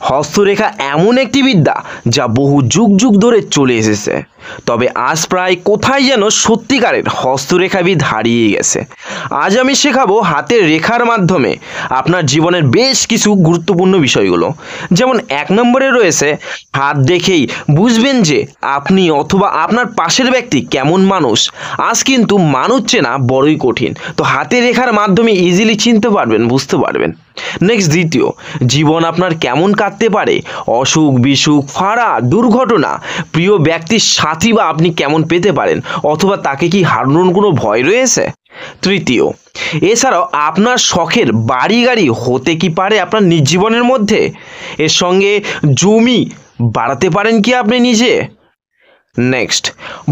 হস্তরেখা এমন একটি বিদ্যা যা বহু যুগ যুগ ধরে চলে এসেছে, তবে আজ প্রায় কোথায় যেন সত্যিকারের হস্তরেখাবিদ হারিয়ে গেছে। আজ আমি শেখাবো হাতের রেখার মাধ্যমে আপনার জীবনের বেশ কিছু গুরুত্বপূর্ণ বিষয়গুলো। যেমন 1 নম্বরে রয়েছে, হাত দেখেই বুঝবেন যে আপনি অথবা আপনার পাশের ব্যক্তি কেমন মানুষ। আজ কিন্তু মানুষ চেনা বড়ই কঠিন, তো হাতের রেখার মাধ্যমে ইজিলি চিনতে পারবেন, বুঝতে পারবেন। নেক্সট, দ্বিতীয়, জীবন আপনার কেমন কাটতে পারে, অসুখ বিসুখ, ফাড়া, দুর্ঘটনা, প্রিয় ব্যক্তির সাথী বা আপনি কেমন পেতে পারেন, অথবা তাকে কি হারানোর কোনো ভয় রয়েছে। তৃতীয়, এছাড়াও আপনার শখের বাড়ি গাড়ি হতে কি পারে আপনার নিজ জীবনের মধ্যে। এর সঙ্গে জমি বাড়াতে পারেন কি আপনি নিজে। নেক্সট,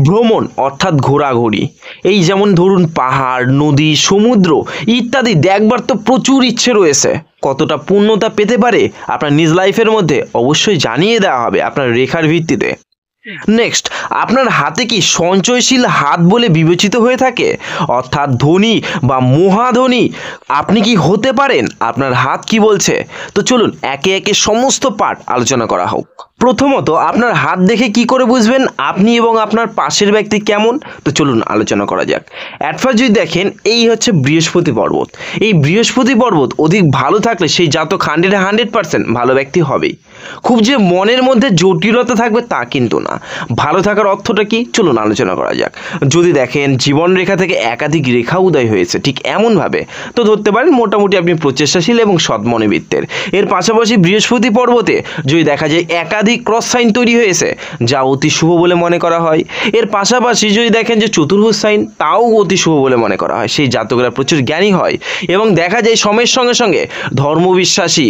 ভ্রমণ অর্থাৎ ঘোরাঘুরি, এই যেমন ধরুন পাহাড়, নদী, সমুদ্র ইত্যাদি দেখবার তো প্রচুর ইচ্ছে রয়েছে। কতটা পূর্ণতা পেতে পারে আপনার নিজ লাইফের মধ্যে অবশ্যই জানিয়ে দেওয়া হবে আপনার রেখার ভিত্তিতে। নেক্সট, আপনার হাতে কি সঞ্চয়শীল হাত বলে বিবেচিত হয়ে থাকে, অর্থাৎ ধনী বা মহাধনী আপনি কি হতে পারেন, আপনার হাত কি বলছে। তো চলুন একে একে সমস্ত পার্ট আলোচনা করা হোক। প্রথমত, আপনার হাত দেখে কি করে বুঝবেন আপনি এবং আপনার পাশের ব্যক্তি কেমন, তো চলুন আলোচনা করা যাক। অ্যাট ফার্স্ট যদি দেখেন, এই হচ্ছে বৃহস্পতি পর্বত। এই বৃহস্পতি পর্বত অধিক ভালো থাকলে সেই জাতক 100% ভালো ব্যক্তি হবেই। খুব যে মনের মধ্যে জটিলতা থাকবে তা কিন্তু না। ভালো থাকার অর্থটা কি, চলুন আলোচনা করা যাক। যদি দেখেন জীবন রেখা থেকে একাধিক রেখা উদয় হয়েছে ঠিক এমনভাবে, তো ধরতে পারেন মোটামুটি আপনি প্রচেষ্টাশীল এবং সৎ মনোবৃত্তের। এর পাশাপাশি বৃহস্পতি পর্বতে যদি দেখা যায় একাধিক ক্রস সাইন তৈরি হয়েছে, যা অতি শুভ বলে মনে করা হয়। এর পাশাপাশি যদি দেখেন যে চতুর্ভুজ সাইন, তাও অতি শুভ বলে মনে করা হয়। সেই জাতকরা প্রচুর জ্ঞানী হয় এবং দেখা যায় সময়ের সঙ্গে সঙ্গে ধর্মবিশ্বাসী,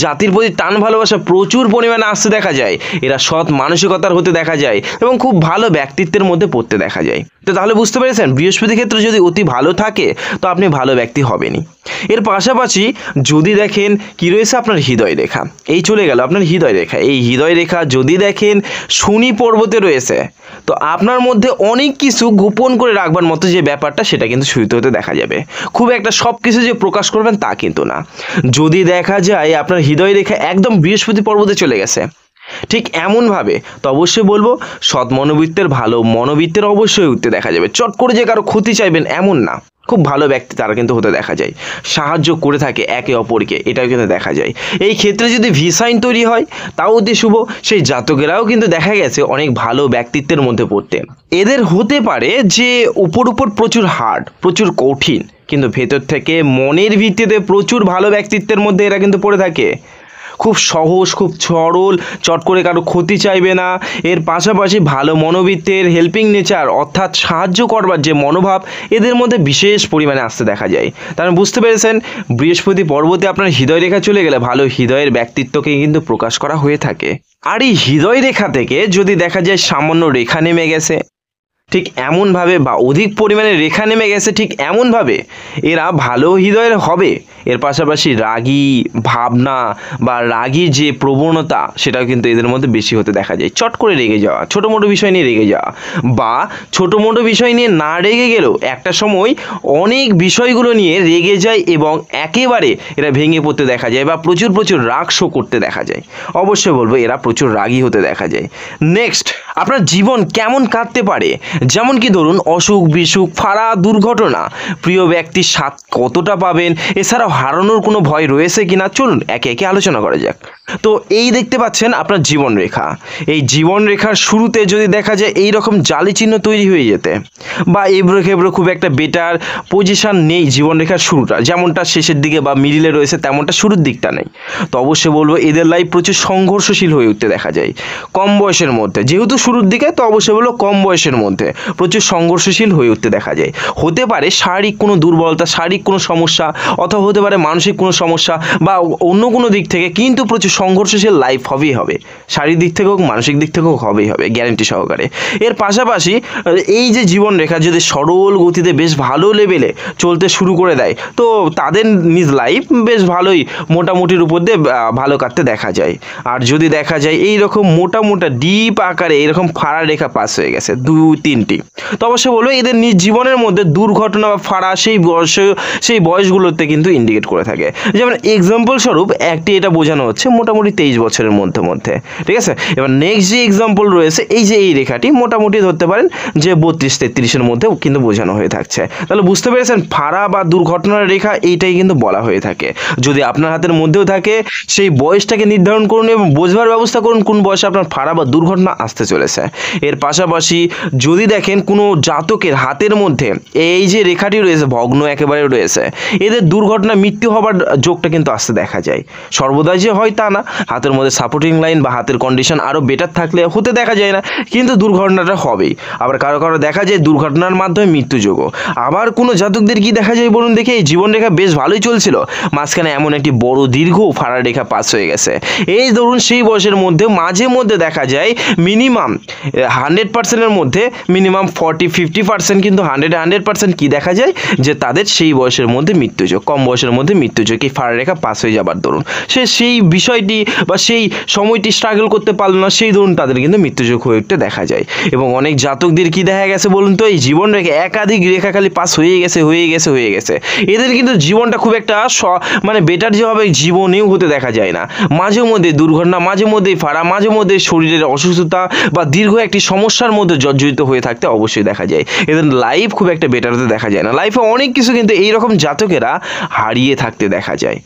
জাতির প্রতি টান ভালোবাসা প্রচুর পরিমাণে আসতে দেখা যায়। এরা সৎ মানসিকতার হতে দেখা যায় এবং খুব ভালো ব্যক্তিত্বের মধ্যে পড়তে দেখা যায়। তো তাহলে বুঝতে পেরেছেন, বৃহস্পতি ক্ষেত্রে যদি অতি ভালো থাকে তো আপনি ভালো ব্যক্তি হবেনই। এর পাশাপাশি যদি দেখেন কি রয়েছে আপনার হৃদয় রেখা, এই চলে গেল আপনার হৃদয় রেখা। এই হৃদয় রেখা যদি দেখেন শনি পর্বতে রয়েছে, তো আপনার মধ্যে অনেক কিছু গোপন করে রাখবার মতো যে ব্যাপারটা, সেটা কিন্তু শুরুতে হতে দেখা যাবে। খুব একটা সব কিছু যে প্রকাশ করবেন তা কিন্তু না। যদি দেখা যায় আপনার হৃদয় রেখা একদম বৃহস্পতি পর্বতে চলে গেছে ঠিক এমনভাবে, তো অবশ্যই বলবো সৎ মনোবৃত্তের, ভালো মনোবৃত্তের অবশ্যই উঠতে দেখা যাবে। চট করে যে কারো ক্ষতি চাইবেন এমন না, খুব ভালো ব্যক্তি তারা কিন্তু হতে দেখা যায়। সাহায্য করে থাকে একে অপরকে, এটাও কিন্তু দেখা যায়। এই ক্ষেত্রে যদি ভি সাইন তৈরি হয় তাও অতি শুভ। সেই জাতকেরাও কিন্তু দেখা গেছে অনেক ভালো ব্যক্তিত্বের মধ্যে পড়তে। এদের হতে পারে যে উপর প্রচুর হার্ড, প্রচুর কঠিন, কিন্তু ভেতর থেকে মনের ভিত্তিতে প্রচুর ভালো ব্যক্তিত্বের মধ্যে এরা কিন্তু পড়ে থাকে। খুব সহজ, খুব সরল, চট করে কারো ক্ষতি চাইবে না। এর পাশাপাশি ভালো মনোবৃত্তের, হেল্পিং নেচার অর্থাৎ সাহায্য করবার যে মনোভাব এদের মধ্যে বিশেষ পরিমাণে আসতে দেখা যায়। তার বুঝতে পেরেছেন, বৃহস্পতি পর্বতে আপনার হৃদয় রেখা চলে গেলে ভালো হৃদয়ের ব্যক্তিত্বকে কিন্তু প্রকাশ করা হয়ে থাকে। আর এই হৃদয় রেখা থেকে যদি দেখা যায় সামান্য রেখা নেমে গেছে ঠিক এমনভাবে, বা অধিক পরিমাণে রেখা নেমে গেছে ঠিক এমনভাবে, এরা ভালো হৃদয়ের হবে। এর পাশাপাশি রাগী ভাবনা বা রাগী যে প্রবণতা, সেটাও কিন্তু এদের মধ্যে বেশি হতে দেখা যায়। চট করে রেগে যাওয়া, ছোটো মোটো বিষয় নিয়ে রেগে যাওয়া, বা ছোটো মোটো বিষয় নিয়ে না রেগে গেলেও একটা সময় অনেক বিষয়গুলো নিয়ে রেগে যায় এবং একেবারে এরা ভেঙে পড়তে দেখা যায়, বা প্রচুর রাগ শো করতে দেখা যায়। অবশ্যই বলবো এরা প্রচুর রাগী হতে দেখা যায়। নেক্সট, আপনার জীবন কেমন কাটতে পারে, যেমন কি ধরুন অসুখ বিসুখ, ফাড়া, দুর্ঘটনা, প্রিয় ব্যক্তির সাথ কতটা পাবেন, এছাড়াও হারানোর কোনো ভয় রয়েছে কিনা, চলুন একে একে আলোচনা করা যাক। তো এই দেখতে পাচ্ছেন আপনার জীবন রেখা। এই জীবন রেখার শুরুতে যদি দেখা যায় এই রকম জালি চিহ্ন তৈরি হয়ে যেতে, বা এবড়ো খেবড়ো খুব একটা বেটার পজিশন নেই জীবন রেখার শুরুটা, যেমনটা শেষের দিকে বা মিডিলে রয়েছে তেমনটা শুরুর দিকটা নেই, তো অবশ্যই বলবো এদের লাইফ প্রচুর সংঘর্ষশীল হয়ে উঠতে দেখা যায়। কম বয়সের মধ্যে, যেহেতু শুরুর দিকে, তো অবশ্যই বলবো কম বয়সের মধ্যে প্রচুর সংঘর্ষশীল হয়ে উঠতে দেখা যায়। হতে পারে শারীরিক কোনো দুর্বলতা, শারীরিক কোনো সমস্যা, অথবা হতে পারে মানসিক কোনো সমস্যা বা অন্য কোনো দিক থেকে, কিন্তু প্রচুর সংঘর্ষশীল লাইফ হবেই হবে। শারীরিক দিক থেকে হোক, মানসিক দিক থেকে হোক, হবেই হবে গ্যারেন্টি সহকারে। এর পাশাপাশি এই যে জীবন রেখা যদি সরল গতিতে বেশ ভালো লেভেলে চলতে শুরু করে দেয়, তো তাদের নিজ লাইফ বেশ ভালোই মোটামুটির উপর দিয়ে ভালো কাটতে দেখা যায়। আর যদি দেখা যায় এই রকম মোটা ডিপ আকারে এরকম এরকম ফাড়া রেখা পাস হয়ে গেছে 2-3টি, তো অবশ্যই বলবো এদের নিজ জীবনের মধ্যে দুর্ঘটনা বা ফাড়া সেই বয়সগুলোতে কিন্তু ইন্ডিকেট করে থাকে। যেমন এক্সাম্পল স্বরূপ একটি এটা বোঝানো হচ্ছে মোটামুটি 23 বছরের মধ্যে, ঠিক আছে। এবার নেক্সট যে এক্সাম্পল রয়েছে এই যে এই রেখাটি মোটামুটি ধরতে পারেন যে 32-33-এর মধ্যেও কিন্তু বোঝানো হয়ে থাকছে। তাহলে বুঝতে পেরেছেন ফাড়া বা দুর্ঘটনার রেখা এইটাই কিন্তু বলা হয়ে থাকে। যদি আপনার হাতের মধ্যেও থাকে সেই বয়সটাকে নির্ধারণ করুন এবং বোঝবার ব্যবস্থা করুন কোন বয়সে আপনার ফাড়া বা দুর্ঘটনা আসতে চলেছে। এর পাশাপাশি যদি দেখেন কোনো জাতকের হাতের মধ্যে এই যে রেখাটি রয়েছে ভগ্ন একেবারে রয়েছে, এদের দুর্ঘটনা মৃত্যু হবার যোগটা কিন্তু আসতে দেখা যায়। সর্বদাই যে হয় তা না, হাতের মধ্যে সাপোর্টিং লাইন বা হাতের কন্ডিশন আরও বেটার থাকলে হতে দেখা যায় না, কিন্তু দুর্ঘটনাটা হবেই। আবার কারো কারো দেখা যায় দুর্ঘটনার মাধ্যমে মৃত্যুযোগও। আবার কোনো জাতকদের কি দেখা যায় বলুন দেখে, এই জীবনরেখা বেশ ভালোই চলছিল, মাঝখানে এমন একটি বড় দীর্ঘ ফাড়া রেখা পাস হয়ে গেছে। এই ধরুন সেই বয়সের মধ্যে মাঝে মধ্যে দেখা যায় মিনিমাম 100%-এর মধ্যে মিনিমাম 40-50% কিন্তু 100% কি দেখা যায় যে তাদের সেই বয়সের মধ্যে মৃত্যুযোগ, কম বয়সের মধ্যে মৃত্যুযোগ, এই ফাড়া রেখা পাস হয়ে যাবার দরুন সেই বিষয়টি বা সেই সময়টি স্ট্রাগল করতে পারলো না, সেই ধরুন তাদের কিন্তু মৃত্যুযোগ হয়ে উঠতে দেখা যায়। এবং অনেক জাতকদের কি দেখা গেছে বলুন তো, এই জীবন রেখা একাধিক রেখা খালি পাস হয়ে গেছে, এদের কিন্তু জীবনটা খুব একটা মানে বেটার যেভাবে জীবনেও হতে দেখা যায় না। মাঝে মধ্যে দুর্ঘটনা, মাঝে মধ্যে ফাড়া, মাঝে মধ্যে শরীরের অসুস্থতা বা দীর্ঘ একটি সমস্যার মধ্যে জর্জরিত হয়ে থাকতে অবশ্যই দেখা যায়। এদের লাইফ খুব একটা বেটার হতে দেখা যায় না। লাইফে অনেক কিছু কিন্তু এইরকম জাতকেরা হারিয়ে থাকতে দেখা যায়।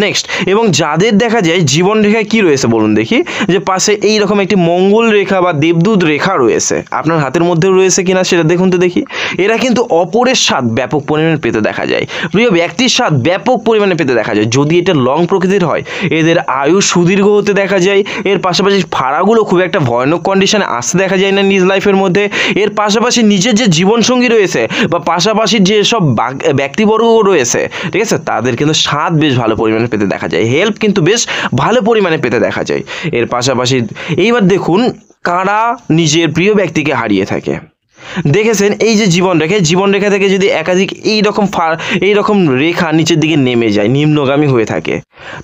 নেক্সট, এবং যাদের দেখা যায় জীবন রেখায় কি রয়েছে বলুন দেখি, যে পাশে এইরকম একটি মঙ্গল রেখা বা দেবদূত রেখা রয়েছে, আপনার হাতের মধ্যেও রয়েছে কিনা সেটা দেখুন তো দেখি। এরা কিন্তু অপরের স্বাদ ব্যাপক পরিমাণে পেতে দেখা যায়, প্রিয় ব্যক্তির স্বাদ ব্যাপক পরিমাণে পেতে দেখা যায়। যদি এটা লং প্রকৃতির হয় এদের আয়ু সুদীর্ঘ হতে দেখা যায়। এর পাশাপাশি ফাড়াগুলো খুব একটা ভয়ানক কন্ডিশনে আসতে দেখা যায় না নিজ লাইফের মধ্যে। এর পাশাপাশি নিজের যে জীবনসঙ্গী রয়েছে বা পাশাপাশি যেসব ব্যক্তিবর্গ রয়েছে, ঠিক আছে, তাদের কিন্তু স্বাদ বেশ ভালো পরিমাণে পেতে দেখা যায়, হেল্প কিন্তু বেশ ভালো পরিমাণে পেতে দেখা যায়। এর পাশাপাশি এইবার দেখুন কারা নিজের প্রিয় ব্যক্তিকে হারিয়ে থাকে। দেখেছেন এই যে জীবনরেখা থেকে যদি একাধিক এইরকম রেখা নিচের দিকে নেমে যায়, নিম্নগামী হয়ে থাকে,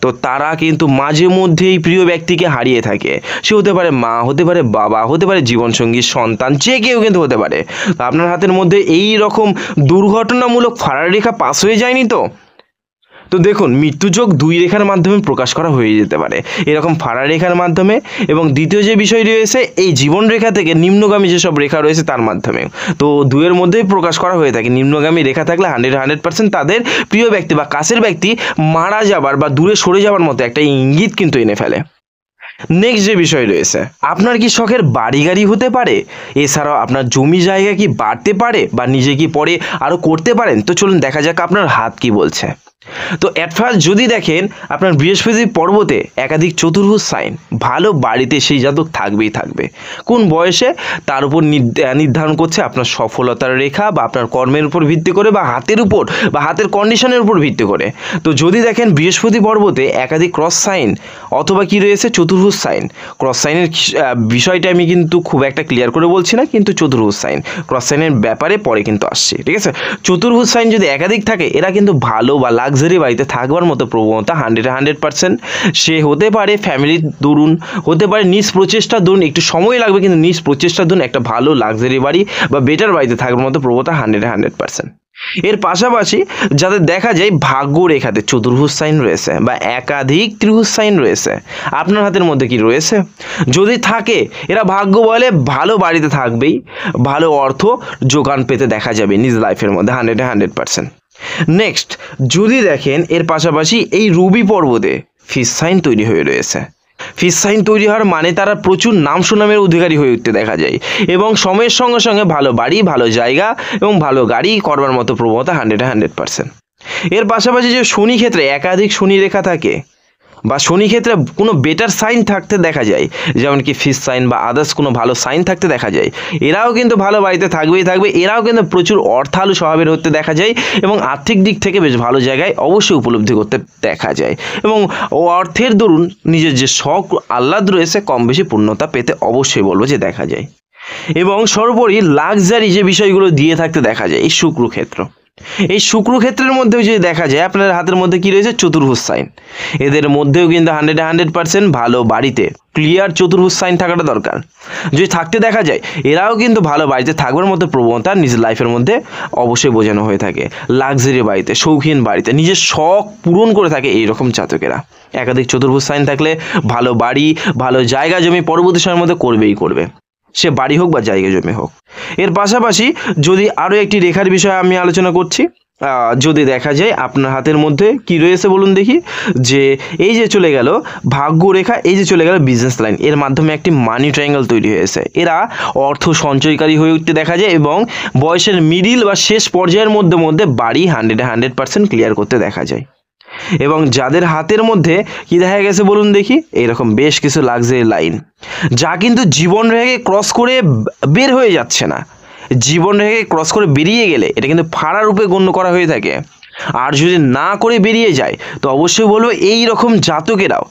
তো তারা কিন্তু মাঝে মধ্যেই প্রিয় ব্যক্তিকে হারিয়ে থাকে। সে হতে পারে মা, হতে পারে বাবা, হতে পারে জীবনসঙ্গী, সন্তান, যে কেউ কিন্তু হতে পারে। তো আপনার হাতের মধ্যে এই রকম দুর্ঘটনামূলক ফাড়া রেখা পাস হয়ে যায়নি তো দেখুন মৃত্যুযোগ 2 রেখার মাধ্যমে প্রকাশ করা হয়ে যেতে পারে, এরকম ফাড়া রেখার মাধ্যমে, এবং দ্বিতীয় যে বিষয় রয়েছে এই জীবন রেখা থেকে নিম্নগামী যেসব রেখা রয়েছে তার মাধ্যমে। তো 2-এর মধ্যেই প্রকাশ করা হয়ে থাকে। নিম্নগামী রেখা থাকলে 100% তাদের প্রিয় ব্যক্তি বা কাছের ব্যক্তি মারা যাবার বা দূরে সরে যাবার মতো একটা ইঙ্গিত কিন্তু এনে ফেলে। নেক্সট যে বিষয় রয়েছে, আপনার কি শখের বাড়ি গাড়ি হতে পারে, এছাড়াও আপনার জমি জায়গা কি বাড়তে পারে বা নিজে কি পরে আরও করতে পারেন। তো চলুন দেখা যাক আপনার হাত কি বলছে। তো অ্যাট ফার্স্ট যদি দেখেন আপনার বৃহস্পতি পর্বতে একাধিক চতুর্ভুজ সাইন, ভালো বাড়িতে সেই জাতক থাকবেই থাকবে। কোন বয়সে তার উপর নির্ধারণ করছে আপনার সফলতার রেখা বা আপনার কর্মের উপর ভিত্তি করে বা হাতের উপর বা হাতের কন্ডিশনের উপর ভিত্তি করে। তো যদি দেখেন বৃহস্পতি পর্বতে একাধিক ক্রস সাইন অথবা কি রয়েছে চতুর্ভুজ সাইন, ক্রস সাইনের বিষয়টা আমি কিন্তু খুব একটা ক্লিয়ার করে বলছি না, কিন্তু চতুর্ভুজ সাইন ক্রস সাইনের ব্যাপারে পরে কিন্তু আসছে, ঠিক আছে। চতুর্ভুজ সাইন যদি একাধিক থাকে এরা কিন্তু ভালো বা লাক্সারি বাড়িতে থাকবার মতো প্রবণতা 100%। সে হতে পারে ফ্যামিলির দরুন, হতে পারে নিজ প্রচেষ্টার দরুন, একটু সময় লাগবে কিন্তু নিজ প্রচেষ্টার দরুন একটা ভালো লাক্সারি বাড়ি বা বেটার বাড়িতে থাকবার মতো প্রবণতা 100%। এর পাশাপাশি যাদের দেখা যায় ভাগ্য রেখাতে চতুর্ভুজ সাইন রয়েছে বা একাধিক ত্রিভুজ সাইন রয়েছে, আপনার হাতের মধ্যে কি রয়েছে যদি থাকে এরা ভাগ্য বলে ভালো বাড়িতে থাকবেই, ভালো অর্থ যোগান পেতে দেখা যাবে নিজ লাইফের মধ্যে 100%। নেক্সট যদি দেখেন এর পাশাপাশি এই রবি পর্বতে ফিশ সাইন তৈরি হয়ে রয়েছে, ফিশ সাইন তৈরি হওয়ার মানে তারা প্রচুর নাম সুনামের অধিকারী হয়ে উঠতে দেখা যায় এবং সময়ের সঙ্গে সঙ্গে ভালো বাড়ি, ভালো জায়গা এবং ভালো গাড়ি করবার মতো প্রবণতা 100%। এর পাশাপাশি যে শনি ক্ষেত্রে একাধিক শনি রেখা থাকে বা শনি ক্ষেত্রে কোনো বেটার সাইন থাকতে দেখা যায়, যেমন কি ফিশ সাইন বা আদার্স কোনো ভালো সাইন থাকতে দেখা যায়, এরাও কিন্তু ভালো বাড়িতে থাকবেই থাকবে। এরাও কিন্তু প্রচুর অর্থালু স্বভাবের হতে দেখা যায় এবং আর্থিক দিক থেকে বেশ ভালো জায়গায় অবশ্যই উপলব্ধি করতে দেখা যায় এবং অর্থের দরুন নিজের যে শখ আহ্লাদ রয়েছে কম বেশি পূর্ণতা পেতে অবশ্যই বলবো যে দেখা যায়। এবং সর্বোপরি লাক্সারি যে বিষয়গুলো দিয়ে থাকতে দেখা যায় এই শুক্র ক্ষেত্র, এই শুক্র ক্ষেত্রের মধ্যেও যদি দেখা যায় আপনার হাতের মধ্যে কি রয়েছে চতুর্ভুজ সাইন, এদের মধ্যেও কিন্তু 100% ভালো বাড়িতে ক্লিয়ার চতুর্ভুজ সাইন থাকাটা দরকার। যদি থাকতে দেখা যায় এরাও কিন্তু ভালো বাড়িতে থাকবার মতো প্রবণতা নিজের লাইফের মধ্যে অবশ্যই বোঝানো হয়ে থাকে। লাক্সারি বাড়িতে, শৌখিন বাড়িতে নিজের শখ পূরণ করে থাকে এইরকম জাতকেরা। একাধিক চতুর্ভুজ সাইন থাকলে ভালো বাড়ি, ভালো জায়গা জমি পরবর্তী সময়ের মধ্যে করবেই করবে, সে বাড়ি হোক বা জায়গা জমি হোক। এর পাশাপাশি যদি আরও একটি রেখার বিষয়ে আমি আলোচনা করছি, যদি দেখা যায় আপনার হাতের মধ্যে কি রয়েছে বলুন দেখি, যে এই যে চলে গেল ভাগ্য রেখা, এই যে চলে গেল বিজনেস লাইন, এর মাধ্যমে একটি মানি ট্রায়াঙ্গেল তৈরি হয়েছে। এরা অর্থ সঞ্চয়কারী হয়ে উঠতে দেখা যায় এবং বয়সের মিডিল বা শেষ পর্যায়ের মধ্যে বাড়ি 100% ক্লিয়ার করতে দেখা যায়। এবং যাদের হাতের মধ্যে কি দেখা গেছে বলুন দেখি, এরকম বেশ কিছু লাক্সারি লাইন, যা কিন্তু জীবন রেখাকে ক্রস করে বের হয়ে যাচ্ছে না, জীবন রেখাকে ক্রস করে বেরিয়ে গেলে এটা কিন্তু ফাড়া রূপে গণ্য করা হয়ে থাকে। আর যদি না করে বেরিয়ে যায় তো অবশ্যই বলবো এই রকম জাতকেরাও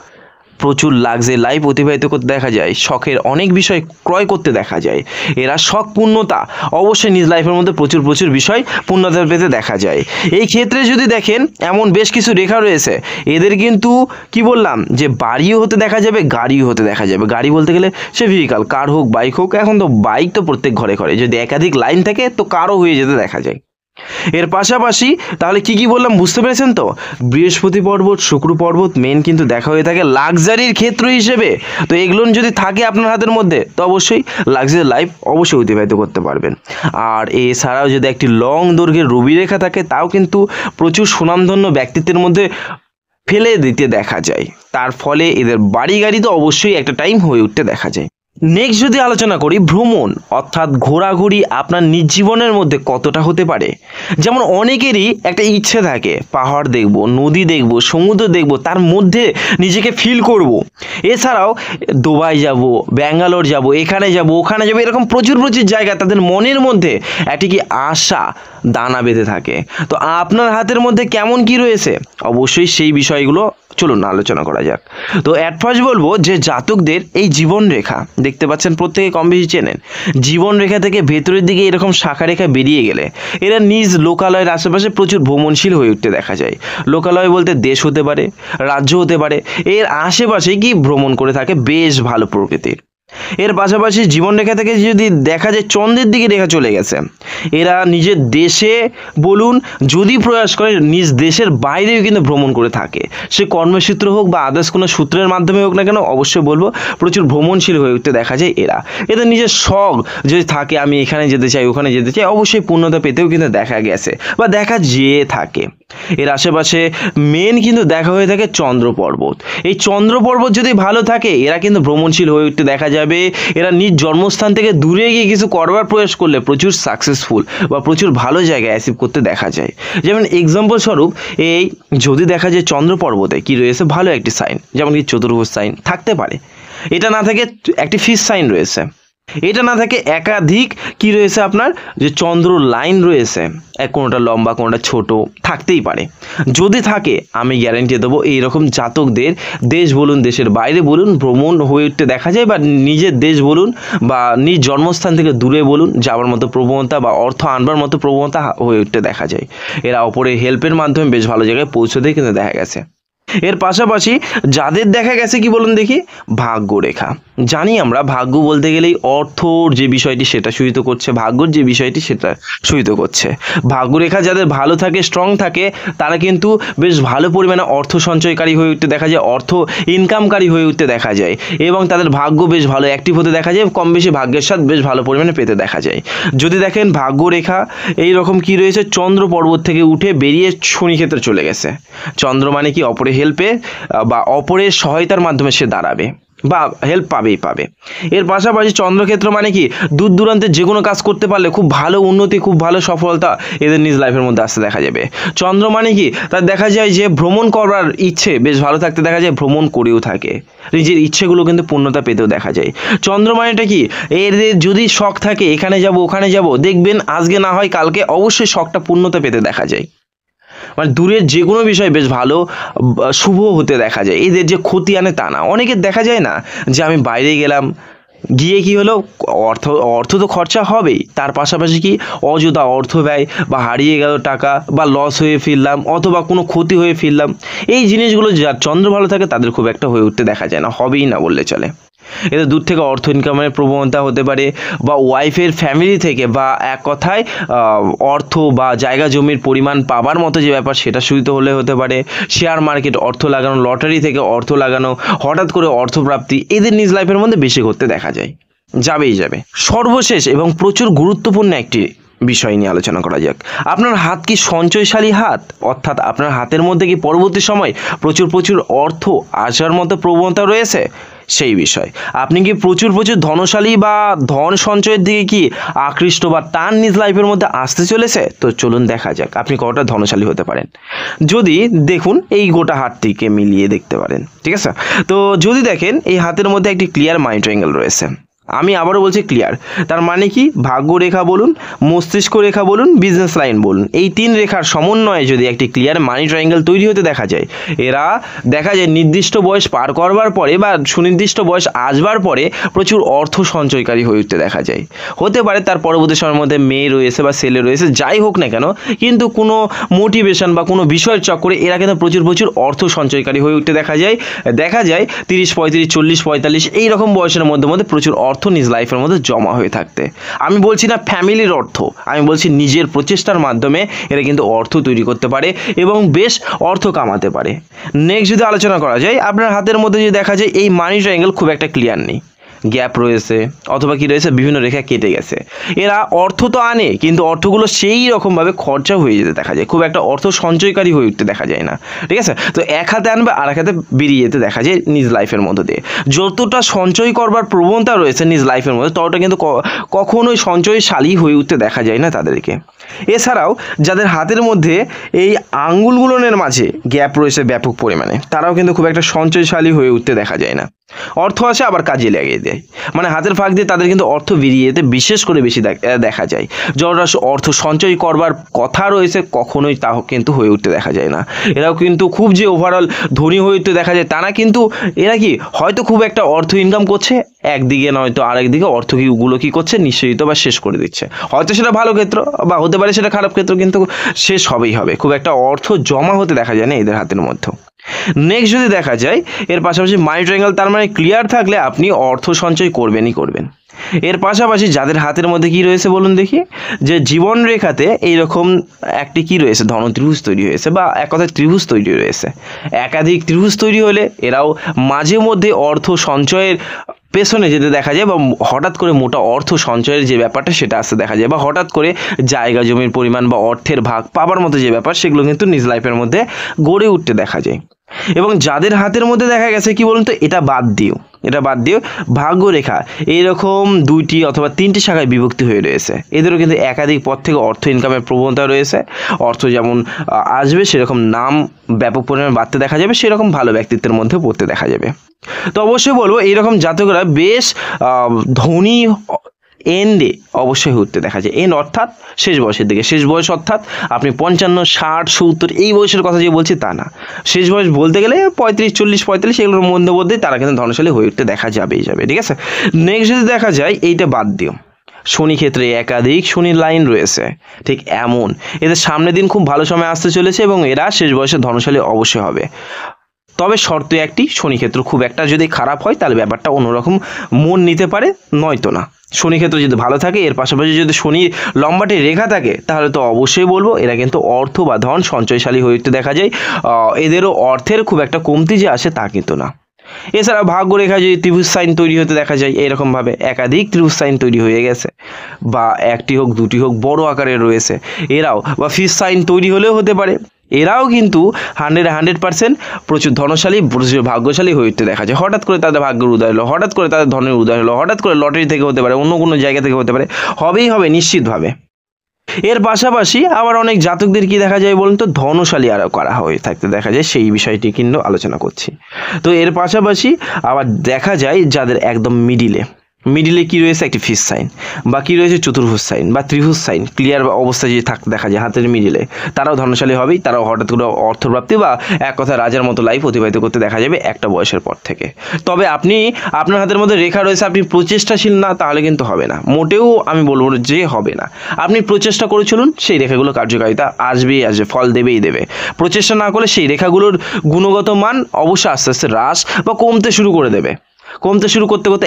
প্রচুর লাক্সারি লাইফ অতিবাহিত করতে দেখা যায়, শখের অনেক বিষয় ক্রয় করতে দেখা যায়। এরা শখ পূর্ণতা অবশ্যই নিজ লাইফের মধ্যে প্রচুর বিষয় পূর্ণতা পেতে দেখা যায়। এই ক্ষেত্রে যদি দেখেন এমন বেশ কিছু রেখা রয়েছে, এদের কিন্তু কি বললাম যে বাড়িও হতে দেখা যাবে, গাড়িও হতে দেখা যাবে। গাড়ি বলতে গেলে সে ভেহিকাল, কার হোক বাইক হোক, এখন তো বাইক তো প্রত্যেক ঘরে ঘরে, যদি একাধিক লাইন থাকে তো কারও হয়ে যেতে দেখা যায়। এর পাশাপাশি তাহলে কি কি বললাম বুঝতে পেরেছেন তো, বৃহস্পতি পর্বত, শুক্র পর্বত মেন কিন্তু দেখা হয়ে থাকে লাক্সারির ক্ষেত্র হিসেবে। তো এগুলো যদি থাকে আপনার হাতের মধ্যে তো অবশ্যই লাক্সারি লাইফ অবশ্যই অতিবাহিত করতে পারবেন। আর এছাড়াও যদি একটি লং দৈর্ঘ্যের রবি রেখা থাকে তাও কিন্তু প্রচুর সুনামধন্য ব্যক্তিত্বের মধ্যে ফেলে দিতে দেখা যায়, তার ফলে এদের বাড়ি গাড়ি তো অবশ্যই একটা টাইম হয়ে উঠতে দেখা যায়। নেক্সট যদি আলোচনা করি ভ্রমণ অর্থাৎ ঘোরাঘুরি আপনার নিজ জীবনের মধ্যে কতটা হতে পারে। যেমন অনেকেরই একটা ইচ্ছে থাকে পাহাড় দেখব, নদী দেখব, সমুদ্র দেখব, তার মধ্যে নিজেকে ফিল করব। এছাড়াও দুবাই যাব, ব্যাঙ্গালোর যাব, এখানে যাব, ওখানে যাব, এরকম প্রচুর জায়গা তাদের মনের মধ্যে একটি কি আশা দানা বেঁধে থাকে। তো আপনার হাতের মধ্যে কেমন কি রয়েছে অবশ্যই সেই বিষয়গুলো চলুন আলোচনা করা যাক। তো অ্যাট ফার্স্ট বলবো যে জাতকদের এই জীবন রেখা দেখতে পাচ্ছেন, প্রত্যেকে কম বেশি চেনেন, জীবন রেখা থেকে ভেতরের দিকে এরকম শাখা রেখা বেরিয়ে গেলে এরা নিজ লোকালয়ের আশেপাশে প্রচুর ভ্রমণশীল হয়ে উঠতে দেখা যায়। লোকালয় বলতে দেশ হতে পারে, রাজ্য হতে পারে, এর আশেপাশে কি ভ্রমণ করে থাকে বেশ ভালো প্রকৃতির। এর পাশাপাশি জীবন রেখা থেকে যদি দেখা যায় চন্দ্রের দিকে রেখা চলে গেছে, এরা নিজের দেশে বলুন যদি প্রয়াস করে নিজ দেশের বাইরেও কিন্তু ভ্রমণ করে থাকে, সে কর্মসূত্র হোক বা আদার্স কোনো সূত্রের মাধ্যমে হোক না কেন, অবশ্যই বলবো প্রচুর ভ্রমণশীল হয়ে উঠতে দেখা যায় এরা। এদের নিজের শখ যদি থাকে আমি এখানে যেতে চাই, ওখানে যেতে চাই, অবশ্যই পূর্ণতা পেতেও কিন্তু দেখা গেছে বা দেখা যেয়ে থাকে। এর আশেপাশে মেন কিন্তু দেখা হয়ে থাকে চন্দ্র পর্বত। এই চন্দ্র পর্বত যদি ভালো থাকে এরা কিন্তু ভ্রমণশীল হয়ে উঠতে দেখা যাবে। এরা নিজ জন্মস্থান থেকে দূরে গিয়ে কিছু করবার প্রয়াস করলে প্রচুর সাকসেসফুল বা প্রচুর ভালো জায়গায় অ্যাচিভ করতে দেখা যায়। যেমন এক্সাম্পল স্বরূপ এই যদি দেখা যায় চন্দ্র পর্বতে কি রয়েছে ভালো একটি সাইন, যেমন কি চতুর্ভুজ সাইন থাকতে পারে, এটা না থাকে একটি ফিশ সাইন রয়েছে, এটা না থাকে একাধিক কি রয়েছে আপনার যে চন্দ্র লাইন রয়েছে, কোনোটা লম্বা কোনোটা ছোট থাকতেই পারে। যদি থাকে আমি গ্যারান্টি দেবো এইরকম জাতকদের দেশ বলুন দেশের বাইরে বলুন ভ্রমণ হয়ে উঠতে দেখা যায়, বা নিজের দেশ বলুন বা নিজ জন্মস্থান থেকে দূরে বলুন যাওয়ার মতো প্রবণতা বা অর্থ আনবার মতো প্রবণতা হয়ে উঠতে দেখা যায়। এরা অপরের হেল্পের মাধ্যমে বেশ ভালো জায়গায় পৌঁছতে কিন্তু দেখা গেছে। এর পাশাপাশি যাদের দেখা গেছে কি বলুন দেখি ভাগ্য রেখা, জানি আমরা ভাগ্য বলতে গেলেই অর্থর যে বিষয়টি সেটা সূচিত করছে, ভাগ্যর যে বিষয়টি সেটা সূচিত করছে। ভাগ্য রেখা যাদের ভালো থাকে স্ট্রং থাকে তারা কিন্তু বেশ ভালো পরিমাণে অর্থ সঞ্চয়কারী হয়ে উঠতে দেখা যায়, অর্থ ইনকামকারী হয়ে উঠতে দেখা যায় এবং তাদের ভাগ্য বেশ ভালো অ্যাক্টিভ হতে দেখা যায়, কম বেশি ভাগ্যের স্বাদ বেশ ভালো পরিমাণে পেতে দেখা যায়। যদি দেখেন ভাগ্য রেখা এই রকম কি রয়েছে চন্দ্র পর্বত থেকে উঠে বেরিয়ে শনি ক্ষেত্রে চলে গেছে, চন্দ্র মানে কি অপরের হেল্পে বা অপরের সহায়তার মাধ্যমে সে দাঁড়াবে বা হেল্প পাবে। এর পাশাপাশি চন্দ্রক্ষেত্র মানে কি দূর দূরান্তে যে কোনো কাজ করতে পারলে খুব ভালো উন্নতি, খুব ভালো সফলতা এদের নিজ লাইফের মধ্যে আসতে দেখা যাবে। চন্দ্র মানে কি তার দেখা যায় যে ভ্রমণ করার ইচ্ছে বেশ ভালো থাকতে দেখা যায়, ভ্রমণ করেও থাকে, নিজের ইচ্ছেগুলো কিন্তু পূর্ণতা পেতেও দেখা যায়। চন্দ্র মানেটা কি এদের যদি শখ থাকে এখানে যাব ওখানে যাব, দেখবেন আজকে না হয় কালকে অবশ্যই শখটা পূর্ণতা পেতে দেখা যায়, মানে দূরের যে কোনো বিষয় বেশ ভালো শুভ হতে দেখা যায়। এদের যে ক্ষতি আনে তা না, অনেকের দেখা যায় না যে আমি বাইরে গেলাম গিয়ে কি হলো, অর্থ অর্থ তো খরচা হবেই, তার পাশাপাশি কি অযথা অর্থ ব্যয় বা হারিয়ে গেল টাকা বা লস হয়ে ফিরলাম অথবা কোনো ক্ষতি হয়ে ফিরলাম, এই জিনিসগুলো যার চন্দ্র ভালো থাকে তাদের খুব একটা হয়ে উঠতে দেখা যায় না, হবেই না বললে চলে। এতে দূর থেকে অর্থ ইনকামের প্রবণতা হতে পারে, বা ওয়াইফের ফ্যামিলি থেকে, বা এক কথায় অর্থ বা জায়গা জমির পরিমাণ পাবার মতো যে ব্যাপার সেটা শুরুতে হলে হতে পারে। শেয়ার মার্কেট অর্থ লাগানো, লটারি থেকে অর্থ লাগানো, হঠাৎ করে অর্থপ্রাপ্তি, এদের নিজ লাইফের মধ্যে বেশি ঘটতে দেখা যায়, যাবেই যাবে। সর্বশেষ এবং প্রচুর গুরুত্বপূর্ণ একটি বিষয় নিয়ে আলোচনা করা যাক। আপনার হাত কি সঞ্চয়শালী হাত, অর্থাৎ আপনার হাতের মধ্যে কি পরবর্তী সময় প্রচুর প্রচুর অর্থ আসার মতো প্রবণতা রয়েছে, সেই বিষয়। আপনি কি প্রচুর প্রচুর ধনশালী বা ধন সঞ্চয়ের দিকে কি আকৃষ্ট বা টান নিজ লাইফের মধ্যে আসতে চলেছে? তো চলুন দেখা যাক আপনি কতটা ধনশালী হতে পারেন। যদি দেখুন এই গোটা হাতটিকে মিলিয়ে দেখতে পারেন, ঠিক আছে? তো যদি দেখেন এই হাতের মধ্যে একটি ক্লিয়ার মানি ট্রায়াঙ্গেল রয়েছে, আমি আবারও বলছি ক্লিয়ার, তার মানে কি ভাগ্য রেখা বলুন, মস্তিষ্ক রেখা বলুন, বিজনেস লাইন বলুন, এই তিন রেখার সমন্বয়ে যদি একটি ক্লিয়ার মানি ট্রায়াঙ্গেল তৈরি হতে দেখা যায়, এরা দেখা যায় নির্দিষ্ট বয়স পার করবার পরে বা সুনির্দিষ্ট বয়স আসবার পরে প্রচুর অর্থ সঞ্চয়কারী হয়ে উঠতে দেখা যায়। হতে পারে তার পরবর্তী সময়ের মধ্যে মেয়ে রয়েছে বা ছেলে রয়েছে, যাই হোক না কেন, কিন্তু কোনো মোটিভেশন বা কোনো বিষয়ের চক্করে এরা কিন্তু প্রচুর প্রচুর অর্থ সঞ্চয়কারী হয়ে উঠতে দেখা যায়। 30, 35, 40, 45 এইরকম বয়সের মধ্যে মধ্যে প্রচুর অর্থ নিজ লাইফের মধ্যে জমা হয়ে থাকতে। আমি বলছি না ফ্যামিলির অর্থ, আমি বলছি নিজের প্রচেষ্টার মাধ্যমে এরা কিন্তু অর্থ তৈরি করতে পারে এবং বেশ অর্থ কামাতে পারে। নেক্সট যদি আলোচনা করা যায়, আপনার হাতের মধ্যে যদি দেখা যায় এই মানি ট্রায়াঙ্গেল খুব একটা ক্লিয়ার নেই, গ্যাপ রয়েছে অথবা কি রয়েছে, বিভিন্ন রেখা কেটে গেছে, এরা অর্থ তো আনে কিন্তু অর্থগুলো সেই রকমভাবে খরচা হয়ে যেতে দেখা যায়, খুব একটা অর্থ সঞ্চয়কারী হয়ে উঠতে দেখা যায় না, ঠিক আছে? তো এক হাতে আনবে আর এক হাতে বেরিয়ে যেতে দেখা যায় নিজ লাইফের মধ্যে দিয়ে। যতটা সঞ্চয় করবার প্রবণতা রয়েছে নিজ লাইফের মধ্যে, ততটা কিন্তু কখনোই সঞ্চয়শালী হয়ে উঠতে দেখা যায় না তাদেরকে। এছাড়াও যাদের হাতের মধ্যে এই আঙ্গুলগুলোনের মাঝে গ্যাপ রয়েছে ব্যাপক পরিমাণে, তারাও কিন্তু খুব একটা সঞ্চয়শালী হয়ে উঠতে দেখা যায় না। অর্থ আসে আবার কাজে লাগিয়ে দেয়, মানে হাতের ফাঁক দিয়ে তাদের কিন্তু অর্থ বেরিয়ে যেতে বিশেষ করে বেশি দেখা যায়। যারা অর্থ সঞ্চয় করবার কথা রয়েছে কখনোই তা কিন্তু হয়ে উঠতে দেখা যায় না। এরাও কিন্তু খুব যে ওভারঅল ধনী হয়ে উঠতে দেখা যায় তা না, কিন্তু এরা কি হয়তো খুব একটা অর্থ ইনকাম করছে, একদিকে নয়তো আরেকদিকে অর্থগুলো কি করছে নিঃশেষিত বা শেষ করে দিচ্ছে। হয়তো সেটা ভালো ক্ষেত্র বা হতে পারে সেটা খারাপ ক্ষেত্র, কিন্তু শেষ হবেই হবে, খুব একটা অর্থ জমা হতে দেখা যায় না এদের হাতের মধ্যে। নেক্সট যদি দেখা যায় এর পাশাপাশি মানি ট্রায়াঙ্গেল, তার মানে ক্লিয়ার থাকলে আপনি অর্থ সঞ্চয় করবেনই করবেন। এর পাশাপাশি যাদের হাতের মধ্যে কি রয়েছে বলুন দেখি, যে জীবন রেখাতে এইরকম একটি কি রয়েছে, ধন ত্রিভুজ তৈরি হয়েছে বা এক কথায় ত্রিভুজ তৈরি রয়েছে। একাধিক ত্রিভুজ তৈরি হলে এরাও মাঝে মধ্যে অর্থ সঞ্চয়ের পেছনে যেতে দেখা যায়, বা হঠাৎ করে মোটা অর্থ সঞ্চয়ের যে ব্যাপারটা সেটা আসতে দেখা যায়, বা হঠাৎ করে জায়গা জমির পরিমাণ বা অর্থের ভাগ পাবার মতো যে ব্যাপার সেগুলো কিন্তু নিজ লাইফের মধ্যে গড়ে উঠতে দেখা যায়। এবং যাদের হাতের মধ্যে দেখা গেছে কি বলুন তো, এটা বাদ দিও ভাগ্যরেখা এইরকম 2টি অথবা 3টি শাখায় বিভক্তি হয়ে রয়েছে, এদেরও কিন্তু একাধিক পথ থেকে অর্থ ইনকামের প্রবণতা রয়েছে। অর্থ যেমন আসবে সেরকম নাম ব্যাপক পরিমাণে বাড়তে দেখা যাবে, সেরকম ভালো ব্যক্তিত্বের মধ্যে পড়তে দেখা যাবে। তো অবশ্যই বলবো এইরকম জাতকরা বেশ ধনী এন্ডে অবশ্যই উঠতে দেখা যায়। এন্ড অর্থাৎ শেষ বয়সের দিকে, শেষ বয়স অর্থাৎ আপনি 55, 60, 70 এই বয়সের কথা যে বলছি তা না, শেষ বয়স বলতে গেলে 35, 40, 45 এগুলোর মধ্যে তারা কিন্তু ধনশালী হয়ে উঠতে দেখা যাবে, ঠিক আছে? নেক্সট যদি দেখা যায় এইটা বাদ দিও, শনি ক্ষেত্রে একাধিক শনির লাইন রয়েছে, ঠিক এমন এদের সামনের দিন খুব ভালো সময় আসতে চলেছে এবং এরা শেষ বয়সে ধনশালী অবশ্যই হবে। তবে শর্ত একটি, শনি ক্ষেত্র খুব একটা যদি খারাপ হয় তাহলে ব্যাপারটা অন্যরকম মন নিতে পারে, নয়তো না। শনি ক্ষেত্র যদি ভালো থাকে, এর পাশাপাশি যদি শনি লম্বাটি রেখা থাকে, তাহলে তো অবশ্যই বলবো এরা কিন্তু অর্থ বা ধন সঞ্চয়শালী হয়ে উঠতে দেখা যায়। এদেরও অর্থের খুব একটা কমতি যে আসে তা কিন্তু না। এছাড়া ভাগ্যরেখা যদি ত্রিভুজ সাইন তৈরি হতে দেখা যায়, এরকমভাবে একাধিক ত্রিভুজ সাইন তৈরি হয়ে গেছে, বা একটি হোক দুটি হোক বড় আকারে রয়েছে, এরাও বা ফিস সাইন তৈরি হলেও হতে পারে, এরাও কিন্তু 100% প্রচুর ধনশালী, প্রচুর ভাগ্যশালী হয়ে উঠতে দেখা যায়। হঠাৎ করে তাদের ভাগ্যের উদয় হলো, হঠাৎ করে তাদের ধনের উদয় হলো, হঠাৎ করে লটারি থেকে হতে পারে, অন্য কোনো জায়গা থেকে হতে পারে, হবেই হবে নিশ্চিতভাবে। এর পাশাপাশি আবার অনেক জাতকদের কি দেখা যায় বলুন তো, ধনশালী আরও করা হয়ে থাকতে দেখা যায়, সেই বিষয়টি কিন্তু আলোচনা করছি। তো এর পাশাপাশি আবার দেখা যায় যাদের একদম মিডিলে মিডিলে কি রয়েছে, একটি ফিস সাইন, বা কি রয়েছে চতুর্ভুজ সাইন বা ত্রিভুজ সাইন ক্লিয়ার অবস্থায় যদি দেখা যায় হাতের মিডিলে, তারাও ধনশালী হবেই, তারাও হঠাৎ করে অর্থপ্রাপ্তি বা এক কথা রাজার মতো লাইফ অতিবাহিত করতে দেখা যাবে একটা বয়সের পর থেকে। তবে আপনি আপনার হাতের মধ্যে রেখা রয়েছে, আপনি প্রচেষ্টাশীল না, তাহলে কিন্তু হবে না, মোটেও আমি বলবো যে হবে না। আপনি প্রচেষ্টা করে চলুন, সেই রেখাগুলো কার্যকারিতা আসবেই আসবে, ফল দেবেই দেবে। প্রচেষ্টা না করলে সেই রেখাগুলোর গুণগত মান অবশ্যই আস্তে আস্তে হ্রাস বা কমতে শুরু করে দেবে। কমতে শুরু করতে করতে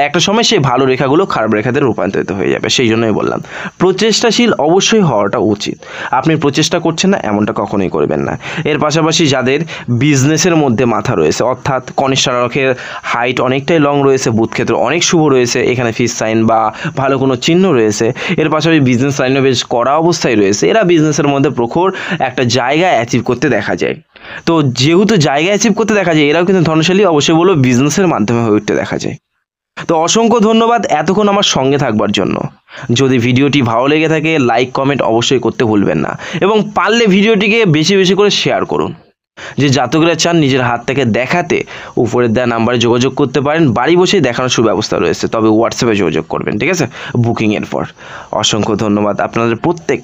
একটা সময় সেই ভালো রেখাগুলো খারাপ রেখাতে রূপান্তরিত হয়ে যাবে। সেই জন্যই বললাম প্রচেষ্টাশীল অবশ্যই হওয়াটা উচিত। আপনি প্রচেষ্টা করছেন না এমনটা কখনোই করবেন না। এর পাশাপাশি যাদের বিজনেসের মধ্যে মাথা রয়েছে, অর্থাৎ কনিষ্ঠা নখের হাইট অনেকটাই লং রয়েছে, বুধ ক্ষেত্র অনেক শুভ রয়েছে, এখানে ফিস সাইন বা ভালো কোনো চিহ্ন রয়েছে, এর পাশাপাশি বিজনেস লাইনে বেশ কড়া অবস্থায় রয়েছে, এরা বিজনেসের মধ্যে প্রখর একটা জায়গা অ্যাচিভ করতে দেখা যায়। তো যেহেতু জায়গা অ্যাচিভ করতে দেখা যায়, এরাও কিন্তু ধনশালী অবশ্যই বলবো বিজনেসের মাধ্যমে হয়ে উঠতে দেখা যায়। তো অসংখ্য ধন্যবাদ এতক্ষণ আমার সঙ্গে থাকবার জন্য। যদি ভিডিওটি ভালো লেগে থাকে লাইক কমেন্ট অবশ্যই করতে ভুলবেন না, এবং পারলে ভিডিওটিকে বেশি বেশি করে শেয়ার করুন। যে জাতকরা চান নিজের হাত থেকে দেখাতে, উপরের দেওয়া নাম্বারে যোগাযোগ করতে পারেন, বাড়ি বসেই দেখানোর সুব্যবস্থা রয়েছে, তবে হোয়াটসঅ্যাপে যোগাযোগ করবেন, ঠিক আছে, বুকিংয়ের পর। অসংখ্য ধন্যবাদ আপনাদের প্রত্যেক